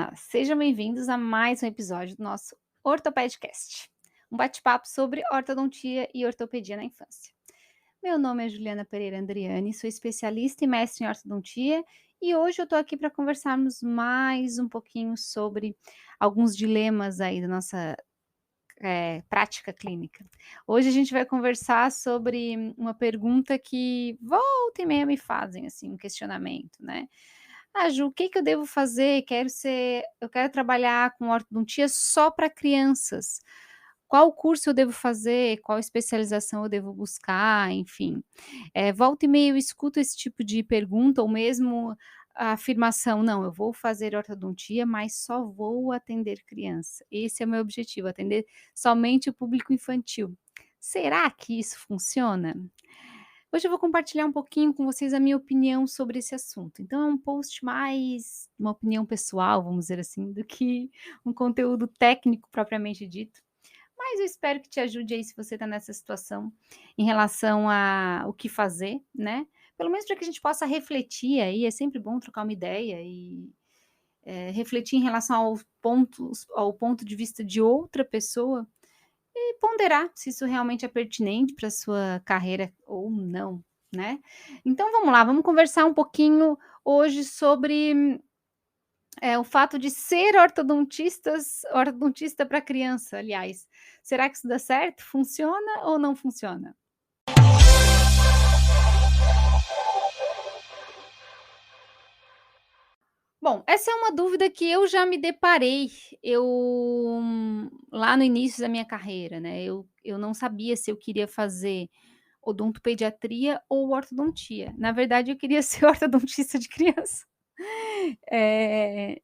Olá, sejam bem-vindos a mais um episódio do nosso Ortopedcast, um bate-papo sobre ortodontia e ortopedia na infância. Meu nome é Juliana Pereira Andriani, sou especialista e mestre em ortodontia e hoje eu estou aqui para conversarmos mais um pouquinho sobre alguns dilemas aí da nossa prática clínica. Hoje a gente vai conversar sobre uma pergunta que volta e meia me fazem, assim, um questionamento, né? Ah, Ju, o que que eu devo fazer? Eu quero trabalhar com ortodontia só para crianças. Qual curso eu devo fazer? Qual especialização eu devo buscar? Enfim, volta e meia eu escuto esse tipo de pergunta ou mesmo a afirmação: "Não, eu vou fazer ortodontia, mas só vou atender criança. Esse é o meu objetivo, atender somente o público infantil". Será que isso funciona? Hoje eu vou compartilhar um pouquinho com vocês a minha opinião sobre esse assunto. Então é um post mais uma opinião pessoal, vamos dizer assim, do que um conteúdo técnico propriamente dito. Mas eu espero que te ajude aí se você está nessa situação, em relação a o que fazer, né. Pelo menos para que a gente possa refletir aí, é sempre bom trocar uma ideia e, refletir em relação ao ponto de vista de outra pessoa e ponderar se isso realmente é pertinente para sua carreira ou não, né. Então vamos lá, vamos conversar um pouquinho hoje sobre, o fato de ser ortodontista para criança, aliás. Será que isso dá certo? Funciona ou não funciona? Bom, essa é uma dúvida que eu já me deparei, lá no início da minha carreira, né, eu não sabia se eu queria fazer odontopediatria ou ortodontia. Na verdade, eu queria ser ortodontista de criança. Eh,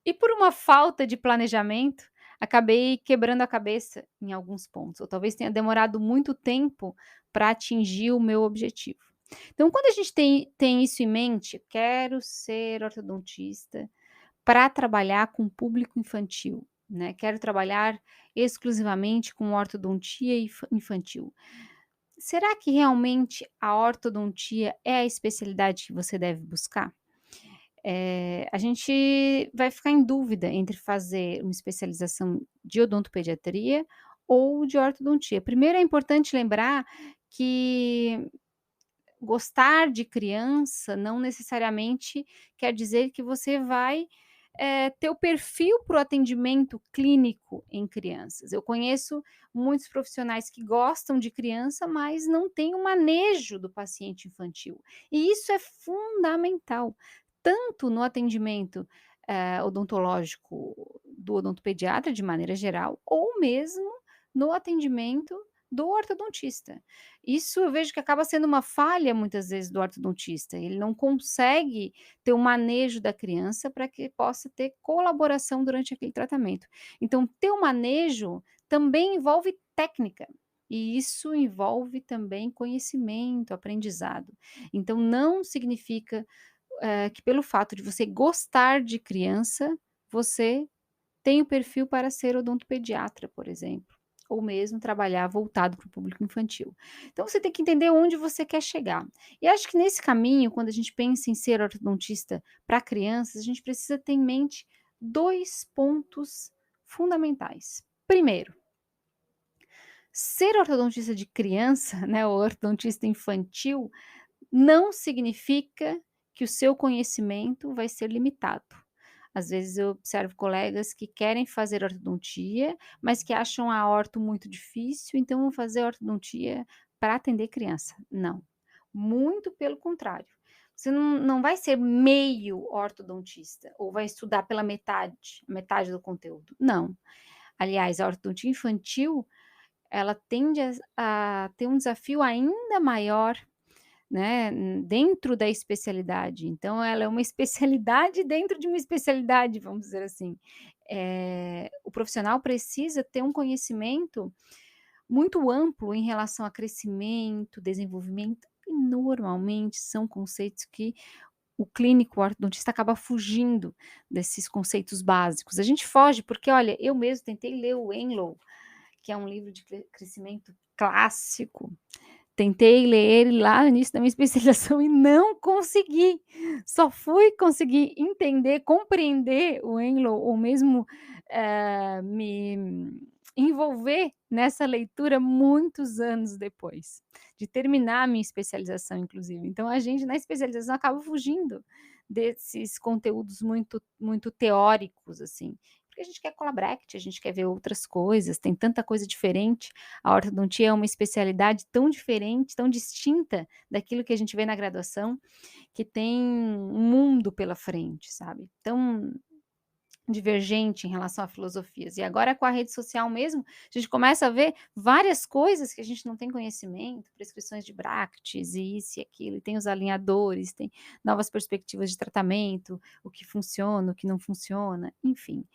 e por uma falta de planejamento, acabei quebrando a cabeça em alguns pontos, ou talvez tenha demorado muito tempo para atingir o meu objetivo. Então, quando a gente tem isso em mente, quero ser ortodontista para trabalhar com público infantil, né, quero trabalhar exclusivamente com ortodontia infantil. Será que realmente a ortodontia é a especialidade que você deve buscar? A gente vai ficar em dúvida entre fazer uma especialização de odontopediatria ou de ortodontia. Primeiro é importante lembrar que gostar de criança não necessariamente quer dizer que você vai, ter o perfil para o atendimento clínico em crianças. Eu conheço muitos profissionais que gostam de criança, mas não têm o manejo do paciente infantil. E isso é fundamental, tanto no atendimento, odontológico do odontopediatra, de maneira geral, ou mesmo no atendimento do ortodontista. Isso eu vejo que acaba sendo uma falha muitas vezes do ortodontista, ele não consegue ter o manejo da criança para que possa ter colaboração durante aquele tratamento. Então ter o manejo também envolve técnica, e isso envolve também conhecimento, aprendizado. Então não significa, que pelo fato de você gostar de criança, você tem o perfil para ser odontopediatra, por exemplo, ou mesmo trabalhar voltado para o público infantil. Então você tem que entender onde você quer chegar. E acho que nesse caminho, quando a gente pensa em ser ortodontista para crianças, a gente precisa ter em mente 2 pontos fundamentais. Primeiro, ser ortodontista de criança, né, ou ortodontista infantil, não significa que o seu conhecimento vai ser limitado. Às vezes eu observo colegas que querem fazer ortodontia, mas que acham a orto muito difícil, então vão fazer ortodontia para atender criança. Não, muito pelo contrário. Você não vai ser meio ortodontista ou vai estudar pela metade do conteúdo. Não. Aliás, a ortodontia infantil, ela tende a ter um desafio ainda maior, né, dentro da especialidade, então ela é uma especialidade dentro de uma especialidade, vamos dizer assim. O profissional precisa ter um conhecimento muito amplo em relação a crescimento, desenvolvimento, e normalmente são conceitos que o clínico o ortodontista acaba fugindo desses conceitos básicos. A gente foge porque, olha, eu mesmo tentei ler o Enlow, que é um livro de crescimento clássico, tentei ler ele lá no início da minha especialização e não consegui. Só fui conseguir entender, compreender o Enlow ou mesmo, me envolver nessa leitura muitos anos depois, de terminar a minha especialização inclusive. Então a gente na especialização acaba fugindo desses conteúdos muito teóricos, assim, porque a gente quer Colabrect, a gente quer ver outras coisas, tem tanta coisa diferente. A ortodontia é uma especialidade tão diferente, tão distinta daquilo que a gente vê na graduação, que tem um mundo pela frente, sabe, tão divergente em relação a filosofias. E agora com a rede social mesmo, a gente começa a ver várias coisas que a gente não tem conhecimento, prescrições de Bractes e isso e aquilo, e tem os alinhadores, tem novas perspectivas de tratamento, o que funciona, o que não funciona, enfim.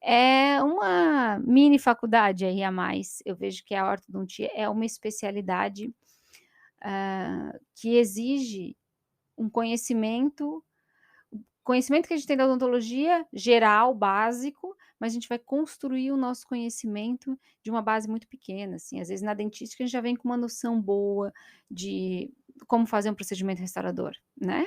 É uma mini faculdade aí a mais. Eu vejo que a ortodontia é uma especialidade, que exige um conhecimento que a gente tem da odontologia geral, básico, mas a gente vai construir o nosso conhecimento de uma base muito pequena, assim. Às vezes na dentística a gente já vem com uma noção boa de como fazer um procedimento restaurador, né.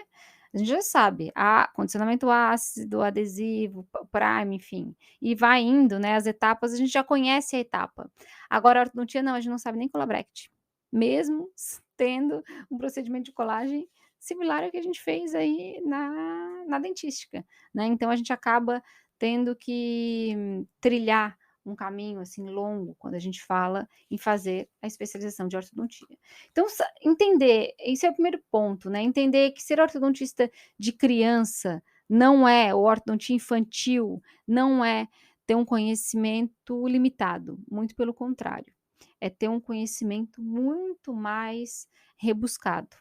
A gente já sabe, condicionamento ácido, adesivo, prime, enfim, e vai indo, né, as etapas, a gente já conhece a etapa. Agora a ortodontia não, a gente não sabe nem Colabrect, mesmo tendo um procedimento de colagem similar ao que a gente fez aí na dentística, né, então a gente acaba tendo que trilhar um caminho, assim, longo quando a gente fala em fazer a especialização de ortodontia. Então entender, esse é o primeiro ponto, né, entender que ser ortodontista de criança não é ou ortodontia infantil, não é ter um conhecimento limitado, muito pelo contrário, é ter um conhecimento muito mais rebuscado.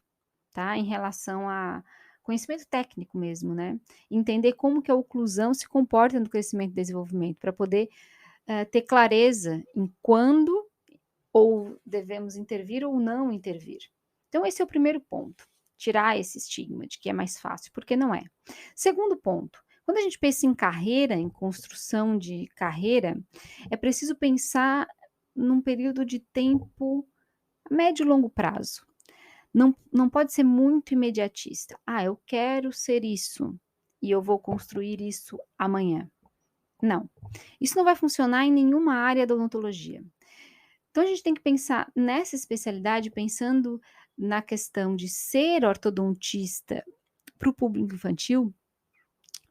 Tá, em relação a conhecimento técnico mesmo, né, entender como que a oclusão se comporta no crescimento e desenvolvimento, para poder, ter clareza em quando ou devemos intervir ou não intervir. Então esse é o primeiro ponto, tirar esse estigma de que é mais fácil, porque não é. Segundo ponto, quando a gente pensa em carreira, em construção de carreira, é preciso pensar num período de tempo médio e longo prazo. Não pode ser muito imediatista. "Ah, eu quero ser isso, e eu vou construir isso amanhã". Não, isso não vai funcionar em nenhuma área da odontologia. Então a gente tem que pensar nessa especialidade, pensando na questão de ser ortodontista para o público infantil,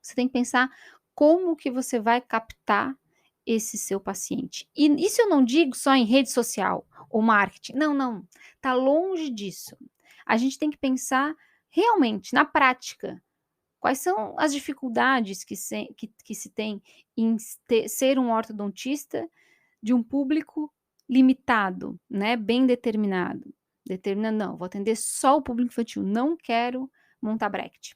você tem que pensar como que você vai captar esse seu paciente. E isso eu não digo só em rede social ou marketing, não, não, tá longe disso. A gente tem que pensar realmente na prática, quais são as dificuldades que se tem em ser um ortodontista de um público limitado, né, bem determinado. Determinado não, vou atender só o público infantil, não quero montar bracket.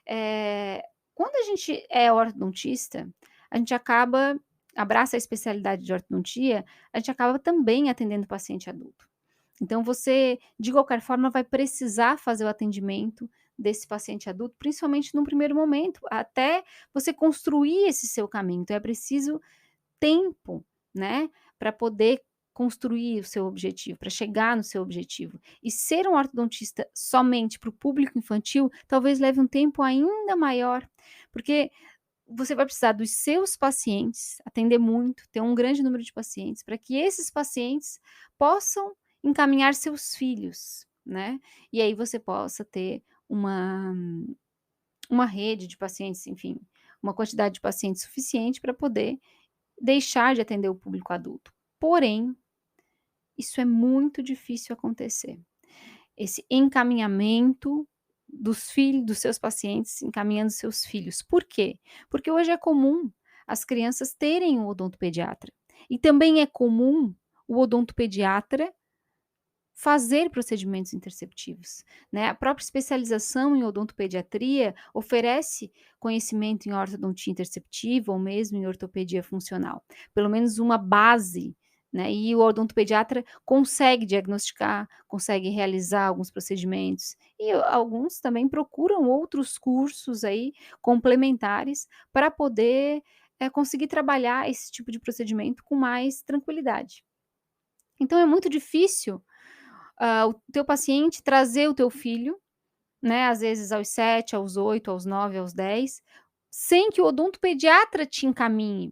Eh, Quando a gente é ortodontista, a gente abraça a especialidade de ortodontia, a gente acaba também atendendo paciente adulto. Então você, de qualquer forma, vai precisar fazer o atendimento desse paciente adulto, principalmente num primeiro momento, até você construir esse seu caminho. Então é preciso tempo, né, para poder construir o seu objetivo, para chegar no seu objetivo. E ser um ortodontista somente para o público infantil, talvez leve um tempo ainda maior, porque você vai precisar dos seus pacientes, atender muito, ter um grande número de pacientes, para que esses pacientes possam encaminhar seus filhos, né. E aí você possa ter uma rede de pacientes, enfim, uma quantidade de pacientes suficiente para poder deixar de atender o público adulto. Porém, isso é muito difícil acontecer. Esse encaminhamento dos seus pacientes encaminhando seus filhos. Por quê? Porque hoje é comum as crianças terem um odontopediatra. E também é comum o odontopediatra fazer procedimentos interceptivos, né. A própria especialização em odontopediatria oferece conhecimento em ortodontia interceptiva ou mesmo em ortopedia funcional, pelo menos uma base, né, e o odontopediatra consegue diagnosticar, consegue realizar alguns procedimentos, e alguns também procuram outros cursos aí complementares para poder, conseguir trabalhar esse tipo de procedimento com mais tranquilidade. Então é muito difícil o teu paciente trazer o teu filho, né, às vezes aos 7, aos 8, aos 9, aos 10, sem que o odontopediatra te encaminhe,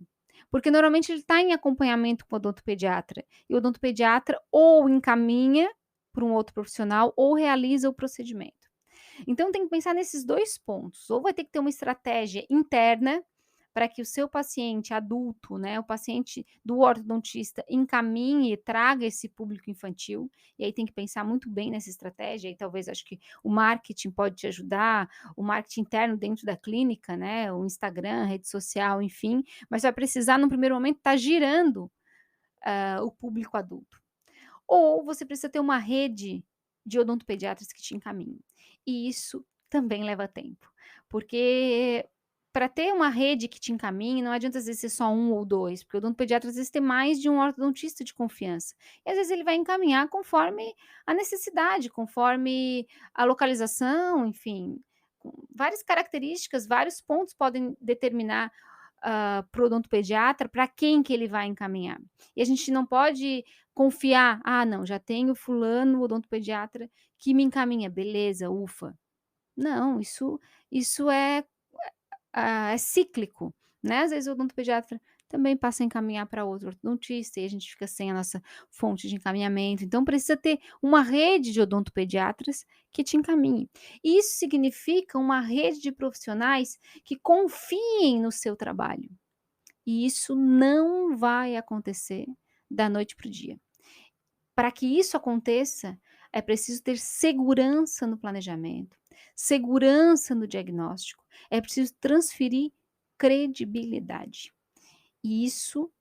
porque normalmente ele está em acompanhamento com o odontopediatra, e o odontopediatra ou encaminha para um outro profissional ou realiza o procedimento. Então tem que pensar nesses 2 pontos, ou vai ter que ter uma estratégia interna para que o seu paciente adulto, né, o paciente do ortodontista encaminhe e traga esse público infantil, e aí tem que pensar muito bem nessa estratégia, e talvez acho que o marketing pode te ajudar, o marketing interno dentro da clínica, né, o Instagram, rede social, enfim, mas vai precisar no primeiro momento estar girando, o público adulto. Ou você precisa ter uma rede de odontopediatras que te encaminhem. E isso também leva tempo, porque para ter uma rede que te encaminhe, não adianta às vezes ser só um ou 2, porque o odontopediatra às vezes tem mais de um ortodontista de confiança. E às vezes ele vai encaminhar conforme a necessidade, conforme a localização, enfim, com várias características, vários pontos podem determinar, para o odontopediatra para quem que ele vai encaminhar. E a gente não pode confiar: "Ah, não, já tenho fulano odontopediatra que me encaminha, beleza, ufa". Não, isso é cíclico, né. Às vezes o odontopediatra também passa a encaminhar para outro ortodontista e a gente fica sem a nossa fonte de encaminhamento, então precisa ter uma rede de odontopediatras que te encaminhe. E isso significa uma rede de profissionais que confiem no seu trabalho, e isso não vai acontecer da noite para o dia. Para que isso aconteça, é preciso ter segurança no planejamento, segurança no diagnóstico, é preciso transferir credibilidade. E isso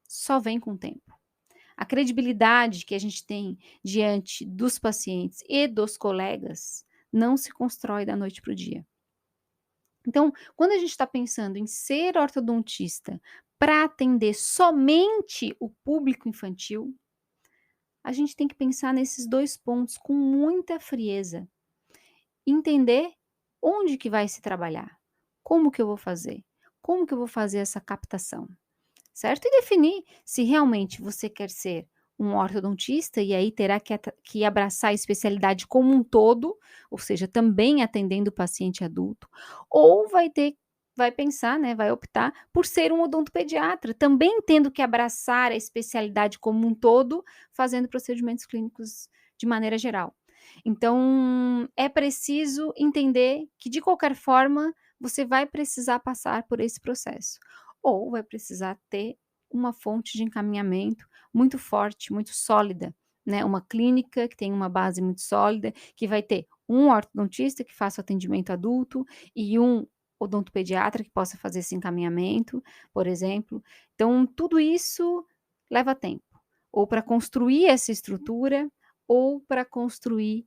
só vem com o tempo. A credibilidade que a gente tem diante dos pacientes e dos colegas não se constrói da noite para o dia. Então, quando a gente está pensando em ser ortodontista para atender somente o público infantil, a gente tem que pensar nesses 2 pontos com muita frieza. Entender onde que vai se trabalhar, como que eu vou fazer, como que eu vou fazer essa captação, certo? E definir se realmente você quer ser um ortodontista e aí terá que abraçar a especialidade como um todo, ou seja, também atendendo o paciente adulto, ou vai pensar, né, vai optar por ser um odontopediatra, também tendo que abraçar a especialidade como um todo, fazendo procedimentos clínicos de maneira geral. Então, é preciso entender que de qualquer forma você vai precisar passar por esse processo, ou vai precisar ter uma fonte de encaminhamento muito forte, muito sólida, né, uma clínica que tem uma base muito sólida, que vai ter um ortodontista que faça o atendimento adulto e um odontopediatra que possa fazer esse encaminhamento, por exemplo. Então, tudo isso leva tempo, ou para construir essa estrutura, ou para construir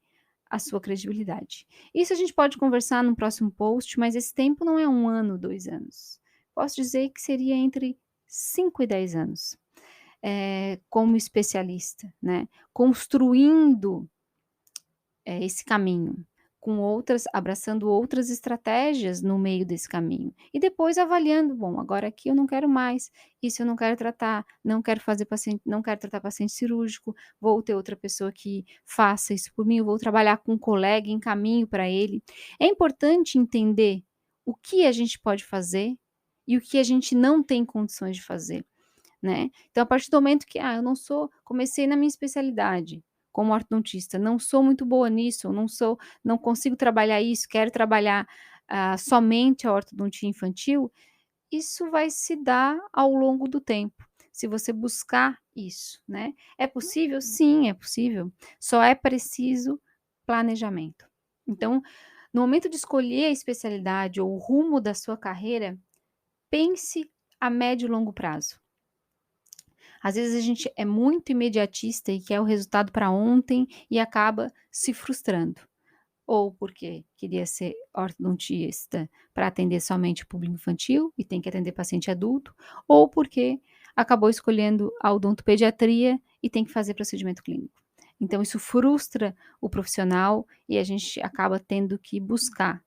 a sua credibilidade. Isso a gente pode conversar no próximo post, mas esse tempo não é 1 ano, 2 anos. Posso dizer que seria entre 5 e 10 anos, como especialista, né, construindo, esse caminho, com outras abraçando outras estratégias no meio desse caminho. E depois avaliando: "Bom, agora aqui eu não quero mais, isso eu não quero tratar, não quero tratar paciente cirúrgico, vou ter outra pessoa que faça isso por mim, eu vou trabalhar com um colega, encaminho para ele". É importante entender o que a gente pode fazer e o que a gente não tem condições de fazer, né. Então a partir do momento que, eu não sou comecei na minha especialidade como ortodontista, não sou muito boa nisso, não consigo trabalhar isso, quero trabalhar, somente a ortodontia infantil, isso vai se dar ao longo do tempo, se você buscar isso, né. É possível? Sim, é possível, só é preciso planejamento. Então, no momento de escolher a especialidade ou o rumo da sua carreira, pense a médio e longo prazo. Às vezes a gente é muito imediatista e quer o resultado para ontem e acaba se frustrando. Ou porque queria ser ortodontista para atender somente o público infantil e tem que atender paciente adulto, ou porque acabou escolhendo a odontopediatria e tem que fazer procedimento clínico. Então isso frustra o profissional e a gente acaba tendo que buscar,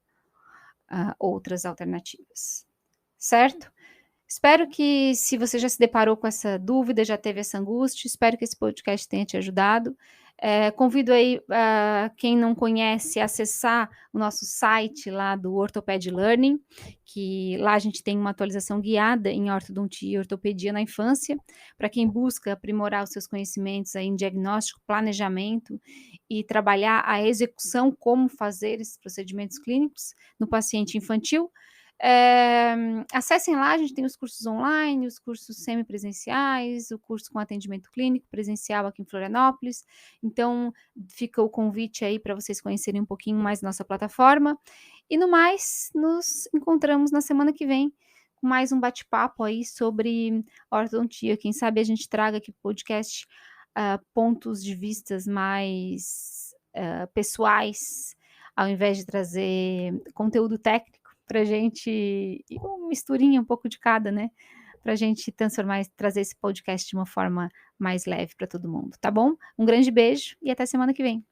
outras alternativas, certo? Espero que, se você já se deparou com essa dúvida, já teve essa angústia, espero que esse podcast tenha te ajudado. Convido aí, quem não conhece, a acessar o nosso site lá do Orthoped Learning, que lá a gente tem uma atualização guiada em ortodontia e ortopedia na infância, para quem busca aprimorar os seus conhecimentos aí em diagnóstico, planejamento e trabalhar a execução, como fazer esses procedimentos clínicos no paciente infantil. Eh, Acessem lá, a gente tem os cursos online, os cursos semipresenciais, o curso com atendimento clínico presencial aqui em Florianópolis. Então, fica o convite aí para vocês conhecerem um pouquinho mais nossa plataforma. E no mais, nos encontramos na semana que vem com mais um bate-papo aí sobre ortodontia. Quem sabe a gente traga aqui para o podcast pontos de vistas mais pessoais, ao invés de trazer conteúdo técnico para gente, e uma misturinha, um pouco de cada, né? Para a gente transformar, trazer esse podcast de uma forma mais leve para todo mundo, tá bom? Um grande beijo e até semana que vem.